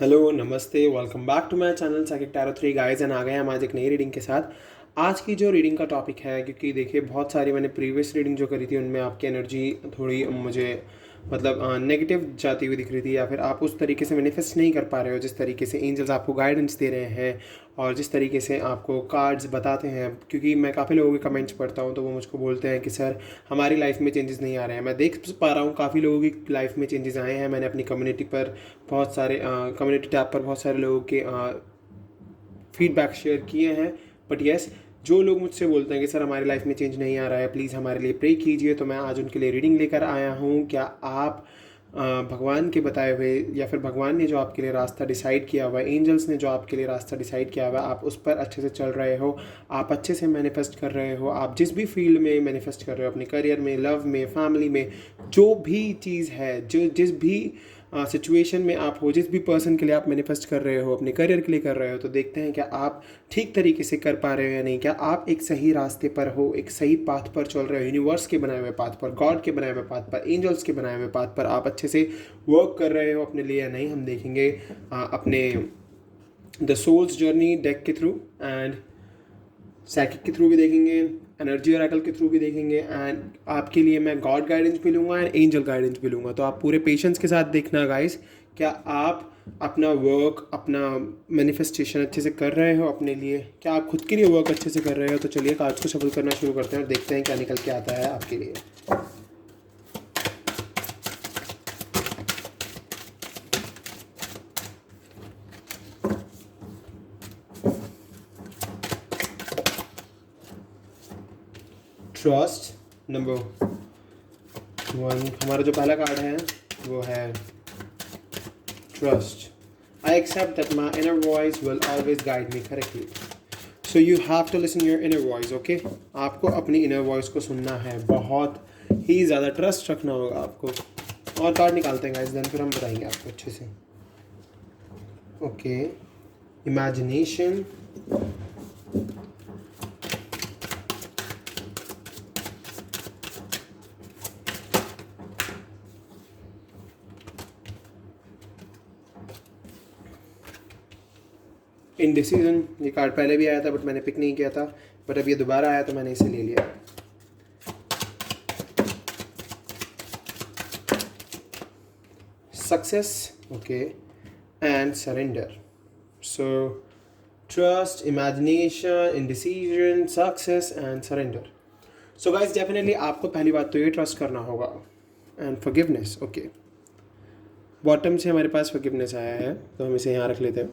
Hello नमस्ते, welcome back to my channel psychic tarot 3 guys. And आ गए हम आज एक नई रीडिंग के साथ। आज की जो रीडिंग का टॉपिक है, क्योंकि देखिए बहुत सारी मैंने प्रीवियस रीडिंग जो करी थी उनमें आपकी एनर्जी थोड़ी मुझे मतलब नेगेटिव जाती हुई दिख रही थी, या फिर आप उस तरीके से मैनिफेस्ट नहीं कर पा रहे हो जिस तरीके से एंजल्स आपको गाइडेंस दे रहे हैं और जिस तरीके से आपको कार्ड्स बताते हैं। क्योंकि मैं काफ़ी लोगों के कमेंट्स पढ़ता हूँ तो वो मुझको बोलते हैं कि सर हमारी लाइफ में चेंजेस नहीं आ रहे हैं। मैं देख पा रहा हूँ काफ़ी लोगों की लाइफ में चेंजेस आए हैं। मैंने अपनी कम्युनिटी पर बहुत सारे कम्युनिटी टैब पर बहुत सारे लोगों के फीडबैक शेयर किए हैं। बट येस, जो लोग मुझसे बोलते हैं कि सर हमारी लाइफ में चेंज नहीं आ रहा है, प्लीज़ हमारे लिए प्रे कीजिए, तो मैं आज उनके लिए रीडिंग लेकर आया हूँ। क्या आप भगवान के बताए हुए या फिर भगवान ने जो आपके लिए रास्ता डिसाइड किया हुआ है, एंजल्स ने जो आपके लिए रास्ता डिसाइड किया हुआ है, आप उस पर अच्छे से चल रहे हो, आप अच्छे से मैनिफेस्ट कर रहे हो, आप जिस भी फील्ड में मैनिफेस्ट कर रहे हो, अपने करियर में, लव में, फैमिली में, जो भी चीज़ है, जो जिस भी सिचुएशन में आप हो, जिस भी पर्सन के लिए आप मैनिफेस्ट कर रहे हो, अपने करियर के लिए कर रहे हो, तो देखते हैं क्या आप ठीक तरीके से कर पा रहे हो या नहीं। क्या आप एक सही रास्ते पर हो, एक सही पाथ पर चल रहे हो, यूनिवर्स के बनाए हुए पाथ पर, गॉड के बनाए हुए पाथ पर, एंजल्स के बनाए हुए पाथ पर आप अच्छे से वर्क कर रहे हो अपने लिए या नहीं। हम देखेंगे अपने द सोल्स जर्नी डेक के थ्रू, एंड साइकिक के थ्रू भी देखेंगे, एनर्जी ऑरेकल के थ्रू भी देखेंगे, एंड आपके लिए मैं गॉड गाइडेंस भी लूँगा एंड एंजल गाइडेंस भी लूँगा। तो आप पूरे पेशेंस के साथ देखना गाइस, क्या आप अपना वर्क, अपना मैनिफेस्टेशन अच्छे से कर रहे हो अपने लिए, क्या आप खुद के लिए वर्क अच्छे से कर रहे हो। तो चलिए कार्ड्स को शफल करना शुरू करते हैं और देखते हैं क्या निकल के आता है आपके लिए। ट्रस्ट नंबर 1, हमारा जो पहला कार्ड है वो है trust. I accept that my inner voice will always guide me correctly. So you have to listen your inner voice, okay? आपको अपनी inner voice को सुनना है, बहुत ही ज़्यादा ट्रस्ट रखना होगा आपको। और कार्ड निकालते हैं गाइस, देन फिर हम बताएंगे आपको अच्छे से। Okay, imagination, indecision. ये कार्ड पहले भी आया था बट मैंने पिक नहीं किया था, बट अब ये दोबारा आया तो मैंने इसे ले लिया। Success, okay, and surrender. So trust, imagination, indecision, success and surrender. So guys definitely आपको पहली बात तो ये ट्रस्ट करना होगा, एंड फॉरगिवनेस। ओके, बॉटम से हमारे पास फॉरगिवनेस आया है तो हम इसे यहाँ रख लेते हैं।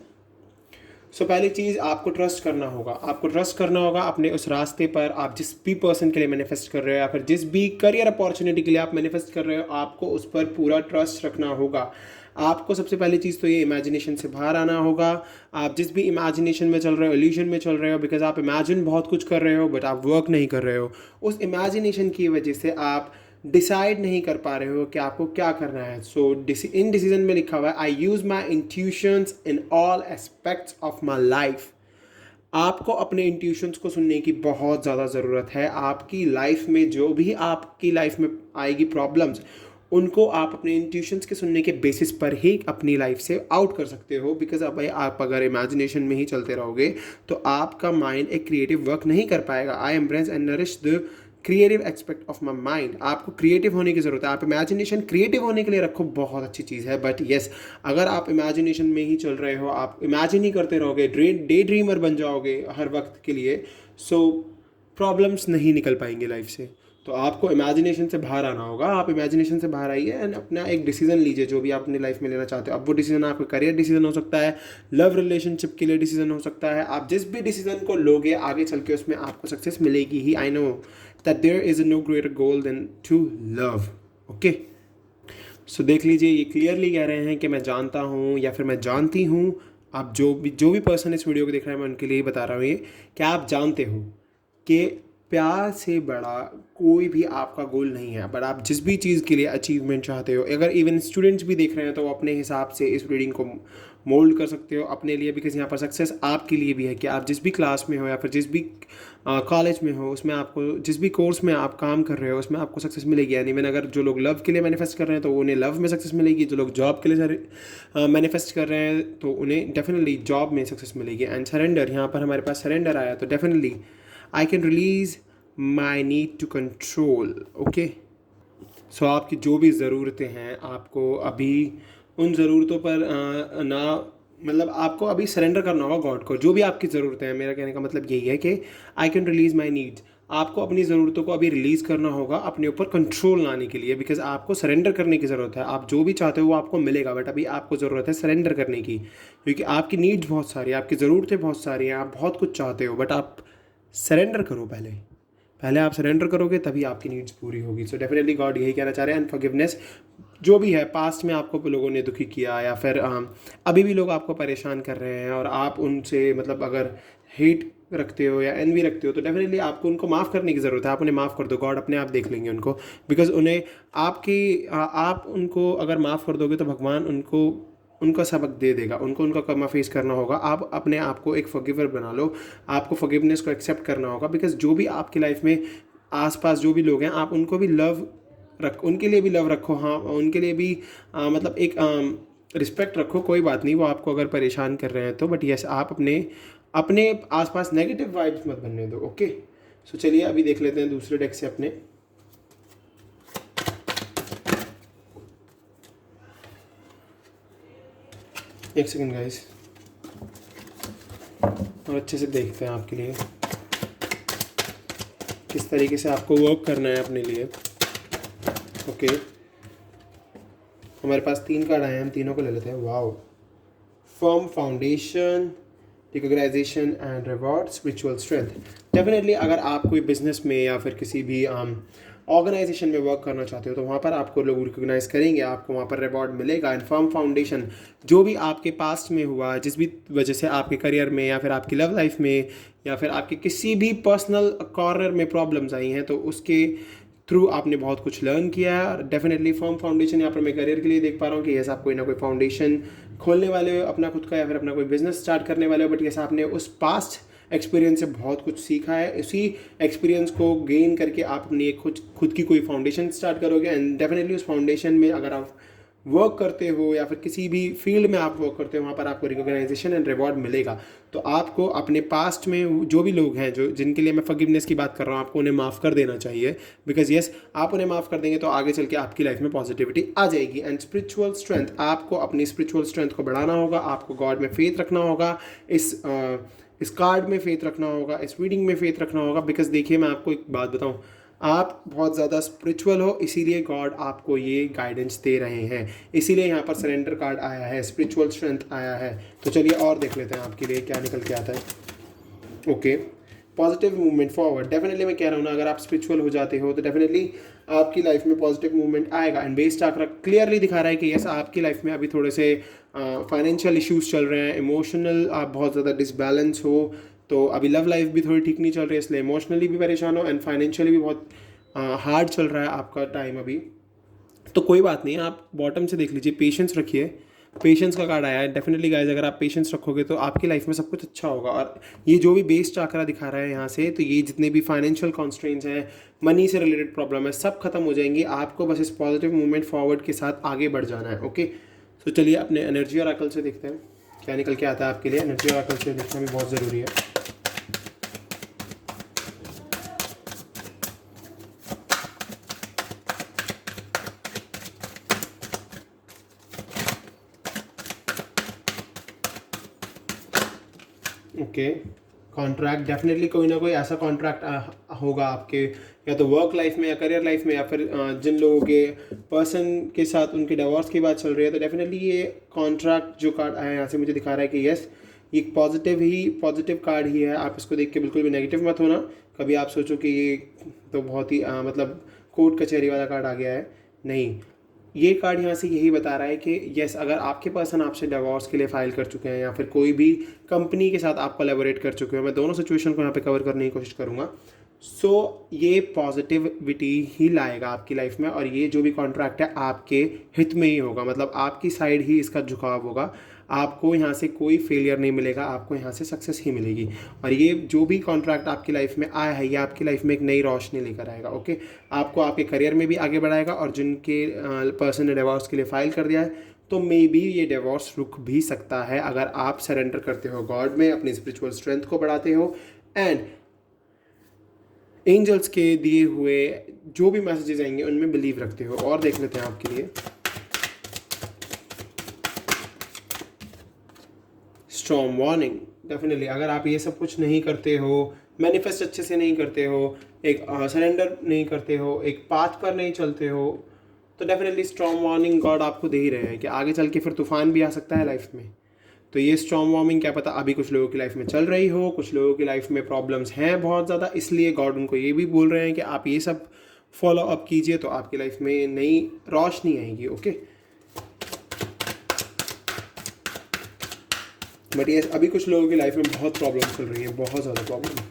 सो पहली चीज़ आपको ट्रस्ट करना होगा। आपको ट्रस्ट करना होगा अपने उस रास्ते पर, आप जिस भी पर्सन के लिए मैनिफेस्ट कर रहे हो या फिर जिस भी करियर अपॉर्चुनिटी के लिए आप मैनिफेस्ट कर रहे हो, आपको उस पर पूरा ट्रस्ट रखना होगा। आपको सबसे पहली चीज़ तो ये इमेजिनेशन से बाहर आना होगा। आप जिस भी इमेजिनेशन में चल रहे हो, इल्यूजन में चल रहे हो, बिकॉज आप इमेजिन बहुत कुछ कर रहे हो बट आप वर्क नहीं कर रहे हो, उस इमेजिनेशन की वजह से आप डिसाइड नहीं कर पा रहे हो कि आपको क्या करना है। सो इन डिसीजन में लिखा हुआ है, I use my intuitions in all aspects of my life. आपको अपने इंट्यूशंस को सुनने की बहुत ज़्यादा ज़रूरत है। आपकी लाइफ में जो भी आपकी लाइफ में आएगी प्रॉब्लम्स, उनको आप अपने इंट्यूशंस के सुनने के बेसिस पर ही अपनी लाइफ से आउट कर सकते हो। बिकॉज अब भाई आप अगर इमेजिनेशन में ही चलते रहोगे तो आपका माइंड एक क्रिएटिव वर्क नहीं कर पाएगा। I embrace and nourish the creative aspect of my mind. आपको क्रिएटिव होने की ज़रूरत है। आप इमेजिनेशन क्रिएटिव होने के लिए रखो, बहुत अच्छी चीज़ है। बट येस, अगर आप इमेजिनेशन में ही चल रहे हो, आप इमेजिन ही करते रहोगे, डे ड्रीमर बन जाओगे हर वक्त के लिए, सो प्रॉब्लम्स नहीं निकल पाएंगे लाइफ से। तो आपको इमेजिनेशन से बाहर आना होगा। आप इमेजिनेशन से बाहर आइए एंड अपना एक डिसीजन लीजिए जो भी आप अपनी लाइफ में लेना चाहते हो। अब वो डिसीजन आपका करियर डिसीजन हो सकता है, लव रिलेशनशिप के लिए डिसीजन हो सकता है। आप जिस भी डिसीजन को लोगे आगे चल के उसमें आपको सक्सेस मिलेगी ही। I know that there is no greater goal than to love. Okay, so देख लीजिए, ये क्लियरली कह रहे हैं कि मैं जानता हूँ या फिर मैं जानती हूँ। आप जो भी पर्सन इस वीडियो को देख रहे हैं मैं उनके लिए ही बता रहा हूँ ये, क्या आप जानते हो कि प्यार से बड़ा कोई भी आपका गोल नहीं है। बट आप जिस भी चीज़ के लिए अचीवमेंट चाहते हो, अगर इवन स्टूडेंट्स भी देख रहे हैं तो वो अपने हिसाब से इस रीडिंग को मोल्ड कर सकते हो अपने लिए, बिकॉज यहाँ पर सक्सेस आपके लिए भी है कि आप जिस भी क्लास में हो या फिर जिस भी कॉलेज में हो, उसमें आपको जिस भी कोर्स में आप काम कर रहे हो उसमें आपको सक्सेस मिलेगी। यानी मैंने अगर जो लोग लव के लिए मैनिफेस्ट कर रहे हैं तो उन्हें लव में सक्सेस मिलेगी, जो लोग जॉब के लिए मैनिफेस्ट कर रहे हैं तो उन्हें डेफिनेटली जॉब में सक्सेस मिलेगी। एंड सरेंडर, यहाँ पर हमारे पास सरेंडर आया तो definitely I can release my need to control. Okay, so आपकी जो भी ज़रूरतें हैं आपको अभी उन ज़रूरतों पर ना, मतलब आपको अभी सरेंडर करना होगा गॉड को। जो भी आपकी ज़रूरतें हैं, मेरा कहने का मतलब यही है कि I can release my needs. आपको अपनी ज़रूरतों को अभी रिलीज़ करना होगा अपने ऊपर कंट्रोल लाने के लिए, बिकॉज आपको सरेंडर करने की ज़रूरत है। आप जो भी चाहते हो वो आपको मिलेगा, बट अभी आपको ज़रूरत है सरेंडर करने की, क्योंकि आपकी नीड्स बहुत सारी हैं, आपकी ज़रूरतें बहुत सारी हैं, आप बहुत कुछ चाहते हो, बट आप सरेंडर करो। पहले आप सरेंडर करोगे तभी आपकी नीड्स पूरी होगी। सो डेफिनेटली गॉड यही कहना चाह रहे हैं। एंड फॉरगिवनेस, जो भी है पास्ट में आपको लोगों ने दुखी किया या फिर अभी भी लोग आपको परेशान कर रहे हैं और आप उनसे मतलब अगर हेट रखते हो या एनवी रखते हो तो डेफिनेटली आपको उनको माफ़ करने की ज़रूरत है। आप उन्हें माफ़ कर दो, गॉड अपने आप देख लेंगे उनको, बिकॉज उन्हें आप उनको अगर माफ़ कर दोगे तो भगवान उनका सबक दे देगा, उनको उनका कर्मा फेस करना होगा। आप अपने आप को एक फॉरगिवर बना लो, आपको फॉरगिवनेस को एक्सेप्ट करना होगा, बिकॉज जो भी आपकी लाइफ में आसपास जो भी लोग हैं आप उनको भी उनके लिए भी लव रखो। हाँ, उनके लिए भी मतलब एक रिस्पेक्ट रखो। कोई बात नहीं वो आपको अगर परेशान कर रहे हैं तो, बट यस आप अपने आसपास नेगेटिव वाइब्स मत बनने दो। ओके, सो चलिए अभी देख लेते हैं दूसरे डेक से अपने। एक सेकंड गाइस, और अच्छे से देखते हैं आपके लिए किस तरीके से आपको वर्क करना है अपने लिए। ओके, हमारे पास 3 कार्ड आए हैं, हम तीनों को ले लेते हैं। Wow, firm foundation, recognisation and reward, spiritual strength. Definitely अगर आप कोई बिजनेस में या फिर किसी भी ऑर्गेनाइजेशन में वर्क करना चाहते हो तो वहाँ पर आपको लोग रिकॉग्नाइज करेंगे, आपको वहाँ पर रिवॉर्ड मिलेगा। एंड फर्म फाउंडेशन, जो भी आपके पास्ट में हुआ, जिस भी वजह से आपके करियर में या फिर आपकी लव लाइफ में या फिर आपके किसी भी पर्सनल कॉर्नर में प्रॉब्लम्स आई हैं तो उसके थ्रू आपने बहुत कुछ लर्न किया है। डेफिनेटली फर्म फाउंडेशन यहाँ पर मैं करियर के लिए देख पा रहा हूँ कि यस आप कोई ना कोई फाउंडेशन खोलने वाले हो अपना खुद का, या फिर अपना कोई बिजनेस स्टार्ट करने वाले हो, बट यस आपने उस पास्ट एक्सपीरियंस से बहुत कुछ सीखा है। उसी एक्सपीरियंस को गेन करके आप अपनी एक खुद की कोई फाउंडेशन स्टार्ट करोगे। एंड डेफिनेटली उस फाउंडेशन में अगर आप वर्क करते हो या फिर किसी भी फील्ड में आप वर्क करते हो वहाँ पर आपको रिकॉग्नाइजेशन एंड रिवॉर्ड मिलेगा। तो आपको अपने पास्ट में जो भी लोग हैं जो जिनके लिए मैं फॉरगिवनेस की बात कर रहा हूँ, आपको उन्हें माफ़ कर देना चाहिए, बिकॉज यस आप उन्हें माफ़ कर देंगे तो आगे चल के आपकी लाइफ में पॉजिटिविटी आ जाएगी। एंड स्पिरिचुअल स्ट्रेंथ, आपको अपनी स्पिरिचुअल स्ट्रेंथ को बढ़ाना होगा, आपको गॉड में फेथ रखना होगा, इस कार्ड में फेथ रखना होगा, इस रीडिंग में फेथ रखना होगा। बिकॉज देखिए मैं आपको एक बात बताऊँ, आप बहुत ज़्यादा स्पिरिचुअल हो, इसीलिए गॉड आपको ये गाइडेंस दे रहे हैं, इसीलिए यहाँ पर सरेंडर कार्ड आया है, स्पिरिचुअल स्ट्रेंथ आया है। तो चलिए और देख लेते हैं आपके लिए क्या निकल के आता है। Okay, positive movement forward. Definitely मैं कह रहा हूँ ना, अगर आप स्पिरिचुअल हो जाते हो तो डेफिनेटली आपकी लाइफ में पॉजिटिव मूवमेंट आएगा। एंड बेस चाक्रा क्लियरली दिखा रहा है कि यस आपकी लाइफ में अभी थोड़े से फाइनेंशियल इश्यूज चल रहे हैं, इमोशनल आप बहुत ज़्यादा डिसबैलेंस हो, तो अभी लव लाइफ भी थोड़ी ठीक नहीं चल रही है, इसलिए इमोशनली भी परेशान हो एंड फाइनेंशियली भी बहुत हार्ड चल रहा है आपका टाइम अभी। तो कोई बात नहीं, आप बॉटम से देख लीजिए, पेशेंस रखिए। पेशेंस का कार्ड आया है। डेफिनेटली गाइज अगर आप पेशेंस रखोगे तो आपकी लाइफ में सब कुछ अच्छा होगा। और ये जो भी बेस चाकरा दिखा रहा है यहाँ से, तो ये जितने भी फाइनेंशियल कॉन्स्ट्रेंट्स हैं, मनी से रिलेटेड प्रॉब्लम है, सब खत्म हो जाएंगी। आपको बस इस पॉजिटिव मूवमेंट फॉरवर्ड के साथ आगे बढ़ जाना है। ओके, तो चलिए अपने एनर्जी और अकल से देखते हैं क्या निकल के आता है आपके लिए। एनर्जी और अकल से देखना भी बहुत ज़रूरी है। ओके, कॉन्ट्रैक्ट, डेफिनेटली कोई ना कोई ऐसा कॉन्ट्रैक्ट होगा आपके, या तो वर्क लाइफ में या करियर लाइफ में, या फिर जिन लोगों के पर्सन के साथ उनके डिवोर्स की बात चल रही है, तो डेफिनेटली ये कॉन्ट्रैक्ट जो कार्ड आया है यहाँ से मुझे दिखा रहा है कि यस ये पॉजिटिव कार्ड ही है। आप इसको देख के बिल्कुल भी नेगेटिव मत होना। कभी आप सोचो कि ये तो बहुत ही मतलब कोर्ट कचहरी वाला कार्ड आ गया है, नहीं। ये कार्ड यहाँ से यही बता रहा है कि यस अगर आपके पर्सन आपसे डिवोर्स के लिए फाइल कर चुके हैं या फिर कोई भी कंपनी के साथ आप कोलैबोरेट कर चुके हो, मैं दोनों सिचुएशन को यहाँ पे कवर करने की कोशिश करूँगा, ये पॉजिटिविटी ही लाएगा आपकी लाइफ में, और ये जो भी कॉन्ट्रैक्ट है आपके हित में ही होगा, मतलब आपकी साइड ही इसका झुकाव होगा। आपको यहाँ से कोई फेलियर नहीं मिलेगा, आपको यहाँ से सक्सेस ही मिलेगी। और ये जो भी कॉन्ट्रैक्ट आपकी लाइफ में आया है, ये आपकी लाइफ में एक नई रोशनी लेकर आएगा। ओके, आपको आपके करियर में भी आगे बढ़ाएगा, और जिनके पर्सन ने डिवोर्स के लिए फाइल कर दिया है, तो मे बी ये डिवोर्स रुक भी सकता है अगर आप सरेंडर करते हो गॉड में, अपनी स्पिरिचुअल स्ट्रेंथ को बढ़ाते हो, एंड एंजल्स के दिए हुए जो भी मैसेजेस आएंगे उनमें बिलीव रखते हो। और देख लेते हैं आपके लिए स्टॉर्म वार्निंग। डेफिनेटली अगर आप ये सब कुछ नहीं करते हो, मैनिफेस्ट अच्छे से नहीं करते हो, एक सरेंडर नहीं करते हो, एक पाथ पर नहीं चलते हो, तो डेफिनेटली स्टॉर्म वार्निंग गॉड आपको दे ही रहे हैं कि आगे चल के फिर तूफान भी आ सकता है लाइफ में। तो ये स्टॉर्म वार्मिंग क्या पता अभी कुछ लोगों की लाइफ में चल रही हो, कुछ लोगों की लाइफ में प्रॉब्लम्स हैं बहुत ज़्यादा, इसलिए गॉड उनको ये भी बोल रहे हैं कि आप ये सब फॉलो अप कीजिए तो आपकी लाइफ में नई रोशनी आएगी। ओके, बट ये अभी कुछ लोगों की लाइफ में बहुत प्रॉब्लम चल रही है, बहुत ज़्यादा प्रॉब्लम।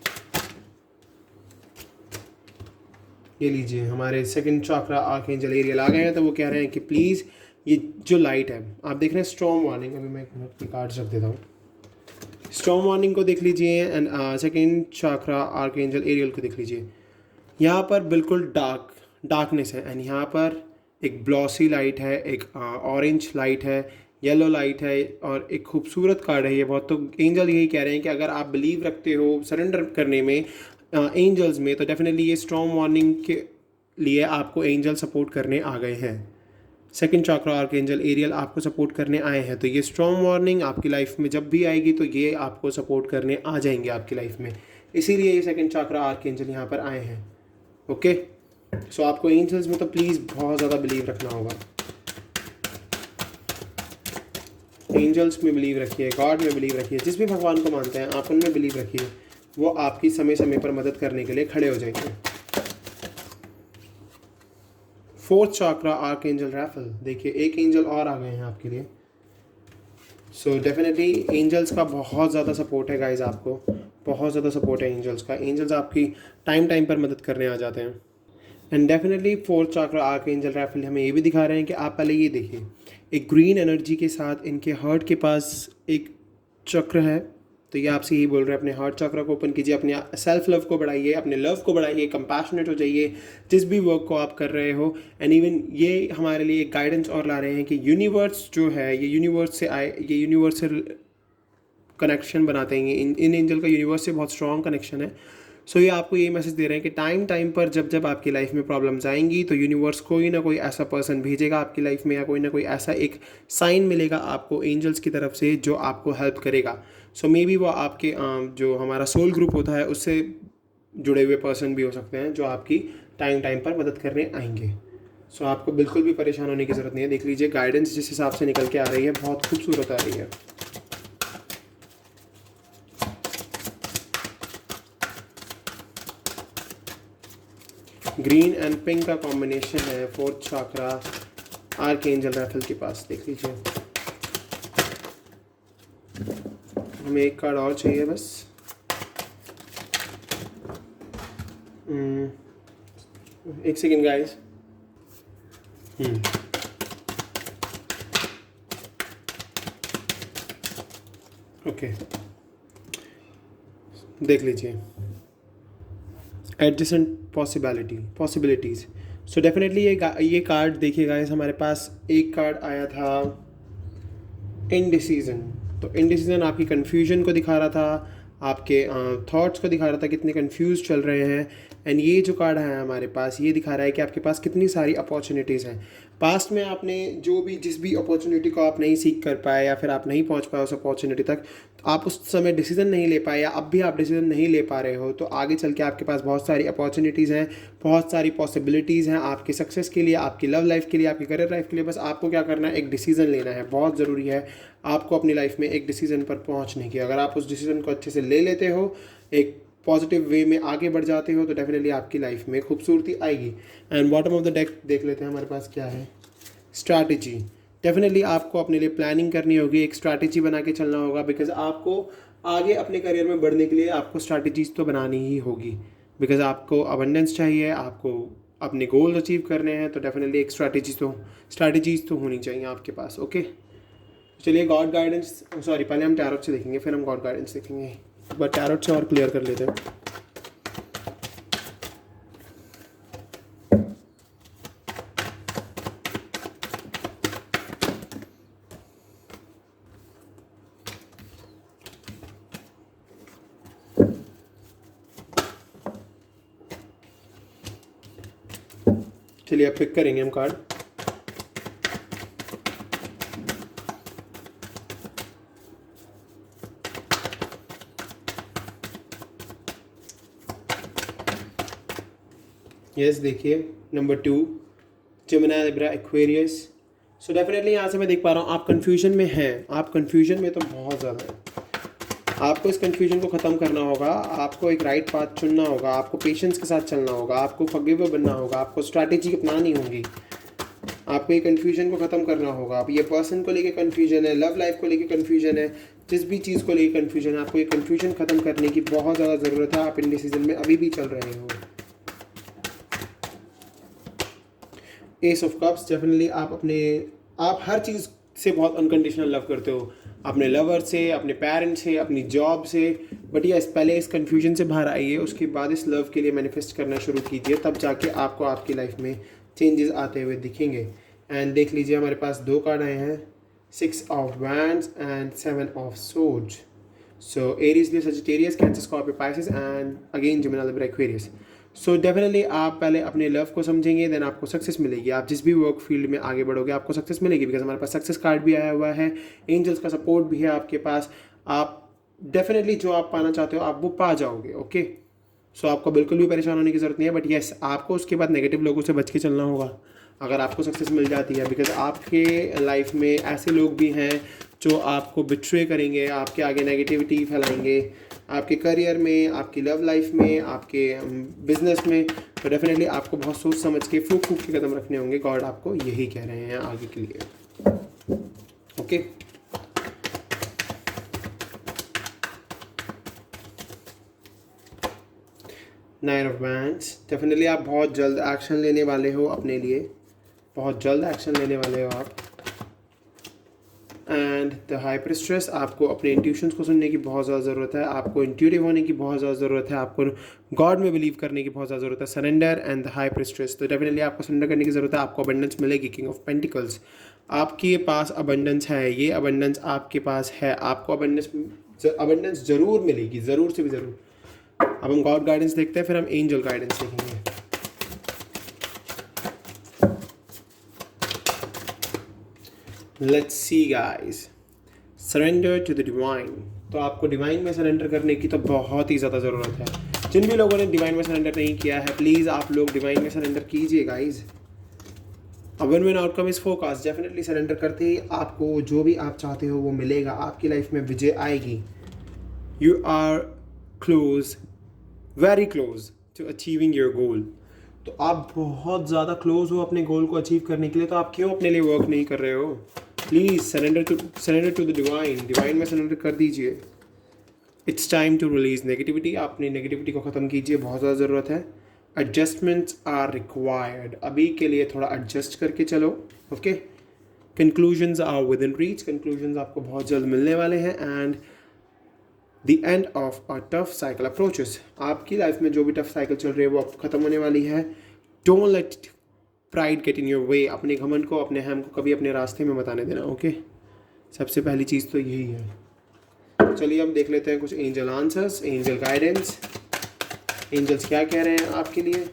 ये लीजिए, हमारे सेकंड चक्रा आर्कएंजल एरियल आ गए हैं, तो वो कह रहे हैं कि प्लीज़ ये जो लाइट है आप देख रहे हैं स्टॉर्म वार्निंग, अभी मैं एक मिनट की कार्ड्स रख देता हूँ। स्टॉर्म वार्निंग को देख लीजिए, and second chakra archangel Ariel को देख लीजिए। यहाँ पर बिल्कुल डार्कनेस है, एंड यहाँ पर एक ग्लॉसी लाइट है, एक ऑरेंज लाइट है, येलो लाइट है, और एक खूबसूरत कार्ड है ये बहुत। तो एंजल यही कह रहे हैं कि अगर आप बिलीव रखते हो सरेंडर करने में एंजल्स में, तो डेफिनेटली ये स्टॉर्म वार्निंग के लिए आपको एंजल सपोर्ट करने आ गए हैं। सेकंड चक्रा आर्कएंजल एरियल आपको सपोर्ट करने आए हैं, तो ये स्टॉर्म वार्निंग आपकी लाइफ में जब भी आएगी तो ये आपको सपोर्ट करने आ जाएंगे आपकी लाइफ में, इसीलिए ये सेकंड चक्रा आर्कएंजल यहाँ पर आए हैं। ओके, सो आपको एंजल्स में तो प्लीज़ बहुत ज़्यादा बिलीव रखना होगा। एंजल्स में बिलीव रखिए, गॉड में बिलीव रखिए, जिस भी भगवान को मानते हैं आप उनमें बिलीव रखिए, वो आपकी समय समय पर मदद करने के लिए खड़े हो जाएंगे। फोर्थ चक्रा आर्कएंजल रैफल, देखिए एक एंजल और आ गए हैं आपके लिए। सो डेफिनेटली एंजल्स का बहुत ज़्यादा सपोर्ट है गाइज, आपको बहुत ज़्यादा सपोर्ट है एंजल्स का। एंजल्स आपकी टाइम पर मदद करने आ जाते हैं। And definitely fourth chakra archangel raffle हमें ये भी दिखा रहे हैं कि आप पहले ये देखिए, एक ग्रीन एनर्जी के साथ इनके हार्ट के पास एक चक्र है, तो ये आपसे यही बोल रहे हैं अपने हार्ट चक्र को ओपन कीजिए, अपने सेल्फ लव को बढ़ाइए, अपने लव को बढ़ाइए, कंपैशनेट हो जाइए जिस भी वर्क को आप कर रहे हो। एंड इवन ये हमारे लिए एक गाइडेंस और ला रहे हैं कि यूनिवर्स जो है ये यूनिवर्स से आए, ये यूनिवर्स से कनेक्शन बनाते हैं। इन एंजल का यूनिवर्स से बहुत स्ट्रॉन्ग कनेक्शन है। सो ये आपको ये मैसेज दे रहे हैं कि टाइम पर जब आपकी लाइफ में प्रॉब्लम्स आएंगी तो यूनिवर्स कोई ना कोई ऐसा पर्सन भेजेगा आपकी लाइफ में, या कोई ना कोई ऐसा एक साइन मिलेगा आपको एंजल्स की तरफ से जो आपको हेल्प करेगा। सो मे बी वो आपके जो हमारा सोल ग्रुप होता है उससे जुड़े हुए पर्सन भी हो सकते हैं जो आपकी टाइम पर मदद करने आएंगे। सो आपको बिल्कुल भी परेशान होने की ज़रूरत नहीं है। देख लीजिए गाइडेंस जिस हिसाब से निकल के आ रही है बहुत खूबसूरत आ रही है। ग्रीन एंड पिंक का कॉम्बिनेशन है फोर्थ चक्रा आर्कएंजल रैफल के पास, देख लीजिए। हमें एक कार्ड और चाहिए बस। एक सेकेंड गाइस। ओके, देख लीजिए एडजेसेंट पॉसिबिलिटीज़। सो डेफिनेटली ये कार्ड देखिए गाइस, हमारे पास एक कार्ड आया था इनडिसीजन। तो इनडिसीजन आपकी कन्फ्यूजन को दिखा रहा था, आपके थॉट्स को दिखा रहा था, कितने कंफ्यूज चल रहे हैं। एंड ये जो कार्ड है हमारे पास ये दिखा रहा है कि आपके पास कितनी सारी अपॉर्चुनिटीज़ हैं। पास्ट में आपने जिस भी अपॉर्चुनिटी को आप नहीं सीख कर पाए, या फिर आप नहीं पहुंच पाए उस अपॉर्चुनिटी तक, तो आप उस समय डिसीजन नहीं ले पाए, या अब भी आप डिसीजन नहीं ले पा रहे हो, तो आगे चल के आपके पास बहुत सारी अपॉर्चुनिटीज़ हैं, बहुत सारी पॉसिबिलिटीज़ हैं आपके सक्सेस के लिए, आपकी लव लाइफ के लिए, आपकी करियर लाइफ के लिए। बस आपको क्या करना है, एक डिसीजन लेना है। बहुत ज़रूरी है आपको अपनी लाइफ में एक डिसीजन पर पहुंचने की। अगर आप उस डिसीजन को अच्छे से ले लेते हो, एक पॉजिटिव वे में आगे बढ़ जाते हो, तो डेफिनेटली आपकी लाइफ में खूबसूरती आएगी। And bottom of the deck देख लेते हैं हमारे पास क्या है। स्ट्रैटेजी, डेफिनेटली आपको अपने लिए प्लानिंग करनी होगी, एक स्ट्रैटेजी बना के चलना होगा, बिकॉज आपको आगे अपने करियर में बढ़ने के लिए आपको स्ट्रैटेजीज तो बनानी ही होगी। बिकॉज आपको अबंडेंस चाहिए, आपको अपने गोल अचीव करने हैं, तो डेफिनेटली एक स्ट्रैटेजीज तो होनी चाहिए आपके पास। ओके, चलिए गॉड गाइडेंस, सॉरी पहले हम टैरोट से देखेंगे, फिर हम गॉड गाइडेंस देखेंगे। एक बार टैरोट से और क्लियर कर लेते हैं। चलिए अब पिक करेंगे हम कार्ड। यस, देखिए number 2 Gemini, Libra, Aquarius. So definitely यहाँ से मैं देख पा रहा हूँ आप कन्फ्यूजन में हैं। आप कन्फ्यूजन में तो बहुत ज़्यादा है। आपको इस कन्फ्यूजन को ख़त्म करना होगा, आपको एक राइट पाथ चुनना होगा, आपको पेशेंस के साथ चलना होगा, आपको फॉरगिवर बनना होगा, आपको स्ट्रैटेजी अपनानी होगी, आपको ये कन्फ्यूजन को ख़त्म करना होगा। आप ये पर्सन को लेके कन्फ्यूजन है, लव लाइफ को लेके कन्फ्यूजन है, जिस भी चीज़ को लेके कन्फ्यूजन है, आपको ये कन्फ्यूजन ख़त्म करने की बहुत ज़्यादा ज़रूरत है। आप इंडिसीजन में अभी भी चल रहे हो। एस ऑफ कप्स, डेफिनेटली आप हर चीज़ से बहुत अनकंडीशनल लव करते हो, अपने लवर से, अपने पेरेंट्स से, अपनी जॉब से। बट यस, पहले इस कन्फ्यूजन से बाहर आइए, उसके बाद इस लव के लिए मैनिफेस्ट करना शुरू कीजिए, तब जाके आपको आपकी लाइफ में चेंजेस आते हुए दिखेंगे। एंड देख लीजिए हमारे पास 2 कार्ड आए हैं, 6 of wands and 7 of swords. So Aries, Sagittarius, cancer, Scorpio, Pisces and again Gemini, Libra, Aquarius. So definitely आप पहले अपने लव को समझेंगे, देन आपको सक्सेस मिलेगी। आप जिस भी वर्क फील्ड में आगे बढ़ोगे आपको सक्सेस मिलेगी, बिकॉज हमारे पास सक्सेस कार्ड भी आया हुआ है, एंजल्स का सपोर्ट भी है आपके पास। आप डेफिनेटली जो आप पाना चाहते हो आप वो पा जाओगे। ओके, सो आपको बिल्कुल भी परेशान होने की ज़रूरत नहीं है। बट येस, आपको उसके बाद नेगेटिव लोगों से बच के चलना होगा अगर आपको सक्सेस मिल जाती है, बिकॉज आपके लाइफ में ऐसे लोग भी हैं जो आपको बिट्रे करेंगे, आपके आगे नेगेटिविटी फैलाएंगे, आपके करियर में, आपकी लव लाइफ में, आपके बिजनेस में। तो डेफिनेटली आपको बहुत सोच समझ के फूक के कदम रखने होंगे। गॉड आपको यही कह रहे हैं आगे के लिए। Okay, nine of wands, definitely आप बहुत जल्द एक्शन लेने वाले हो अपने लिए, बहुत जल्द एक्शन लेने वाले हो आप। एंड द हाई प्रिस्ट्रेस, आपको अपने इंट्यूशंस को सुनने की बहुत ज़्यादा ज़रूरत है, आपको इंट्यूटिव होने की बहुत ज़्यादा ज़रूरत है, आपको गॉड में बिलीव करने की बहुत ज़्यादा ज़रूरत है। Surrender and the high prestress, तो डेफिनेटली आपको सरेंडर करने की ज़रूरत है, आपको अबंडेंस मिलेगी। किंग ऑफ पेंटिकल्स, आपके पास अबंडेंस है, ये अबंडेंस आपके पास है, आपको अबंडेंस ज़रूर मिलेगी, ज़रूर से भी ज़रूर। अब हम गॉड गाइडेंस देखते हैं, फिर हम एंजल गाइडेंस देखेंगे। Let's see guys, surrender to the divine. तो आपको डिवाइन में सरेंडर करने की तो बहुत ही ज़्यादा ज़रूरत है। जिन भी लोगों ने डिवाइन में सरेंडर नहीं किया है, प्लीज़ आप लोग डिवाइन में सरेंडर कीजिए गाइस। अब win outcome is focus, definitely surrender करते ही आपको जो भी आप चाहते हो वो मिलेगा, आपकी लाइफ में विजय आएगी। You are close, very close to achieving your goal. तो आप बहुत ज़्यादा क्लोज हो अपने गोल को अचीव करने के लिए, तो आप क्यों अपने लिए वर्क नहीं कर रहे हो? Please surrender to the divine में सरेंडर कर दीजिए। It's time to release negativity, आप अपनी नेगेटिविटी को ख़त्म कीजिए, बहुत ज़्यादा ज़रूरत है। एडजस्टमेंट्स आर रिक्वायर्ड, अभी के लिए थोड़ा एडजस्ट करके चलो। Okay, conclusions are within reach, conclusions आपको बहुत जल्द मिलने वाले हैं। And the end of a tough cycle approaches, आपकी लाइफ में जो भी टफ साइकिल चल रही है वो अब ख़त्म होने वाली है। Don't let pride get in your way, अपने घमंड को, अपने हम को कभी अपने रास्ते में मत आने देना। ओके, सबसे पहली चीज़ तो यही है। चलिए अब देख लेते हैं कुछ angel answers, angel guidance. Angels क्या कह रहे हैं आपके लिए?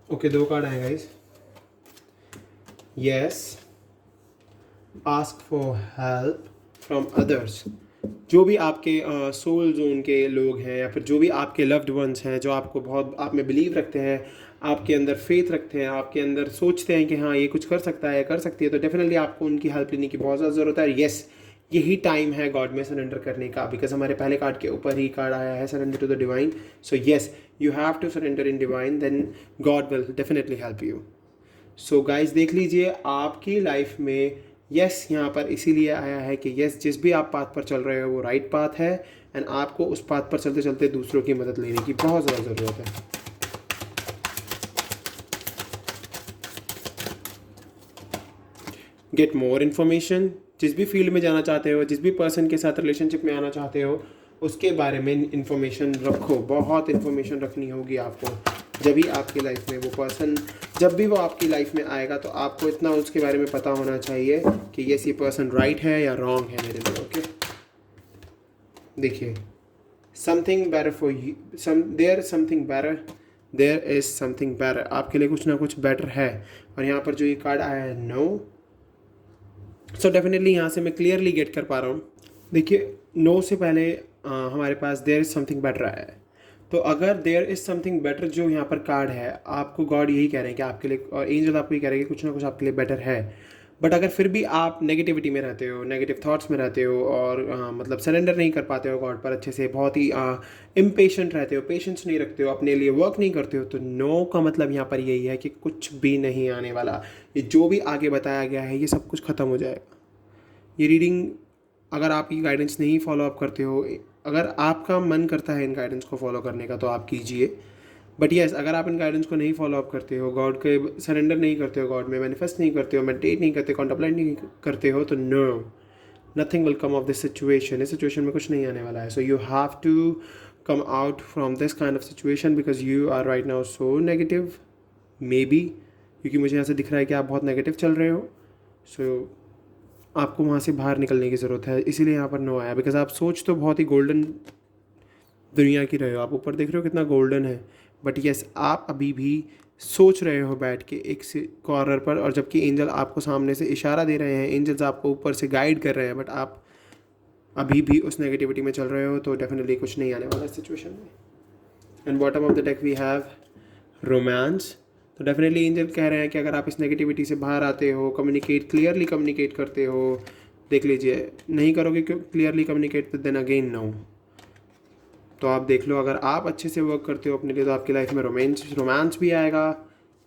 ओके, 2 कार्ड आए guys. Yes, ask for help from others. जो भी आपके सोल जोन के लोग हैं, या फिर जो भी आपके लव्ड वंस हैं, जो आपको बहुत, आप में बिलीव रखते हैं, आपके अंदर फेथ रखते हैं, आपके अंदर सोचते हैं कि हाँ ये कुछ कर सकता है, कर सकती है, तो डेफिनेटली आपको उनकी हेल्प लेने की बहुत ज़्यादा ज़रूरत है। येस, यही टाइम है गॉड में सरेंडर करने का, बिकॉज हमारे पहले कार्ड के ऊपर ही कार्ड आया है surrender to the divine. So yes, you have to surrender in divine, then God will definitely help you. So guys देख लीजिए आपकी लाइफ में यस यहाँ पर इसीलिए आया है कि यस जिस भी आप पाथ पर चल रहे हो वो राइट पाथ है, एंड आपको उस पाथ पर चलते चलते दूसरों की मदद लेने की बहुत ज़्यादा ज़रूरत है. Get more information. जिस भी फील्ड में जाना चाहते हो, जिस भी पर्सन के साथ रिलेशनशिप में आना चाहते हो, उसके बारे में इन्फॉर्मेशन रखो. बहुत इन्फॉर्मेशन रखनी होगी आपको. जब भी आपकी लाइफ में वो पर्सन, जब भी वो आपकी लाइफ में आएगा तो आपको इतना उसके बारे में पता होना चाहिए कि यस ये पर्सन राइट है या रॉन्ग है मेरे लिए. ओके देखिए, something better for you, there something better, there is something better. आपके लिए कुछ ना कुछ बेटर है. और यहाँ पर जो ये कार्ड आया है नो, सो डेफिनेटली यहाँ से मैं क्लियरली गेट कर पा रहा हूँ. देखिए नो से पहले हमारे पास देयर इज़ समथिंग बेटर आया है. तो अगर देयर इज़ समथिंग बेटर जो यहाँ पर कार्ड है, आपको गॉड यही कह रहे हैं कि आपके लिए, और एंजल आपको ये कह रहे हैं कि कुछ ना कुछ आपके लिए बेटर है. बट अगर फिर भी आप नेगेटिविटी में रहते हो, नेगेटिव थॉट्स में रहते हो, और मतलब सरेंडर नहीं कर पाते हो गॉड पर अच्छे से, बहुत ही इम्पेशेंट रहते हो, पेशेंस नहीं रखते हो, अपने लिए वर्क नहीं करते हो, तो नो का मतलब यहाँ पर यही है कि कुछ भी नहीं आने वाला. ये जो भी आगे बताया गया है ये सब कुछ ख़त्म हो जाएगा. ये रीडिंग अगर आप ये गाइडेंस नहीं फॉलो अप करते हो, अगर आपका मन करता है इन गाइडेंस को फॉलो करने का तो आप कीजिए. बट येस, अगर आप इन गाइडेंस को नहीं फॉलो अप करते हो, गॉड के सरेंडर नहीं करते हो, गॉड में मैनिफेस्ट नहीं करते हो, मेडिटेट नहीं करते, कॉन्टम्पलेट नहीं करते हो, तो no, nothing will come of this situation. इस सिचुएशन में कुछ नहीं आने वाला है. So you have to come out from this kind of situation because you are right now so negative. Maybe क्योंकि मुझे यहाँ से दिख रहा है कि आप बहुत नेगेटिव चल रहे हो. सो आपको वहाँ से बाहर निकलने की ज़रूरत है. इसीलिए यहाँ पर नो आया, बिकॉज आप सोच तो बहुत ही गोल्डन दुनिया की रहे हो. आप ऊपर देख रहे हो कितना गोल्डन है, बट यस आप अभी भी सोच रहे हो बैठ के एक कॉर्नर पर, और जबकि एंजल आपको सामने से इशारा दे रहे हैं, एंजल्स आपको ऊपर से गाइड कर रहे हैं, बट आप अभी भी उस नेगेटिविटी में चल रहे हो. तो डेफिनेटली कुछ नहीं आने वाला इस सिचुएशन में. And bottom of the deck we have romance. तो डेफिनेटली एंजल कह रहे हैं कि अगर आप इस नेगेटिविटी से बाहर आते हो, कम्युनिकेट, क्लियरली कम्युनिकेट करते हो, देख लीजिए नहीं करोगे क्लियरली कम्युनिकेट, तो देन अगेन नो. तो आप देख लो, अगर आप अच्छे से वर्क करते हो अपने लिए तो आपकी लाइफ में रोमांस भी आएगा,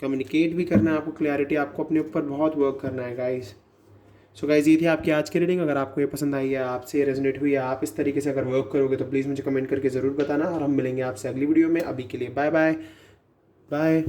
कम्युनिकेट भी करना है आपको, क्लैरिटी, आपको अपने ऊपर बहुत वर्क करना है गाइस. सो गाइस ये थी आपकी आज की रीडिंग. अगर आपको ये पसंद आई है, आपसे रेजोनेट हुई है, आप इस तरीके से अगर वर्क करोगे तो प्लीज़ मुझे कमेंट करके ज़रूर बताना, और हम मिलेंगे आपसे अगली वीडियो में. अभी के लिए बाय बाय बाय.